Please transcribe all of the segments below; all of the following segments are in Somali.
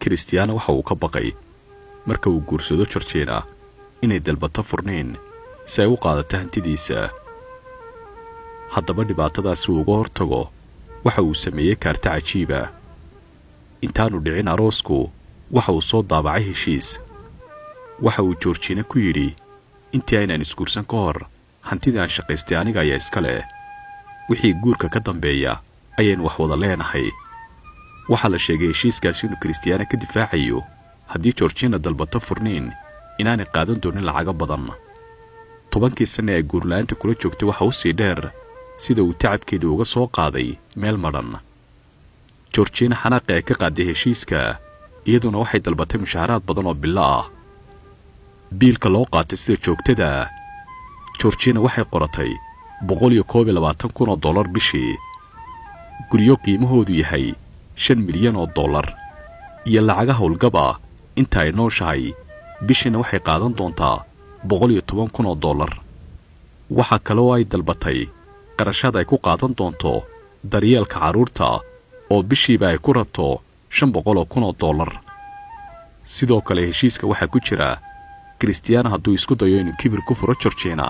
كريستيانا waxa uu ka baqay marka uu guursado Georgina inay dalbato furniin si ay u qaadato hantidiisa. haddaba dhibaatadaasi uga hortago waxa uu sameeyey kaarta cajiiba. intaanu dhicin aroosku waxa uu soo daabacay heshiis. waxa uu Georgina ku yidhi intii aynaan isguursan ka hor hantida aan shaqaystay aniga ayaa iska leh. wixii guurka ka dambeeya ayaan wax wada leenahay. waxa la sheegay heshiiskaasi inuu Cristiano ka difaacayo haddii Georgina dalbato furniin inaanay qaadan doonin lacaga badan. 10 sano ee guurlaanta kula joogtay waxa uu sii dheer sida uu tacabkeeda uga soo qaaday meel maran. Georgina xanaaq ay ka qaaday heshiiska iyaduna waxay dalbatay mushaaraad badan oo bilo ah. biilka loo qaatay sida joogtada Georgina waxay qoratay $121,000 bishii. guryo qiimahoodu yahay $5 milyan iyo lacagaha howlgaba inta ay nooshahay bishina waxay qaadan doontaa $110,000. waxa kale oo ay dalbatay qarashada ay ku qaadan doonto daryeelka carruurta oo bishiiba ay ku rabto $500,000. sidoo kale heshiiska waxa ku jira Cristiano hadduu isku dayo inuu kibir ku furo Georgina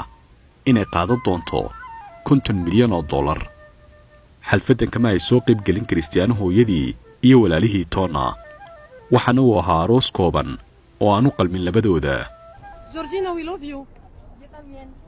inay qaadan doonto $50 milyan. xalfadan kama ay soo qayb gelin Cristiano hooyadii iyo walaalihii toona. waxaana uu ahaa aroos kooban oo aanu qalmin labadooda. Georgina, we love you. Yo también.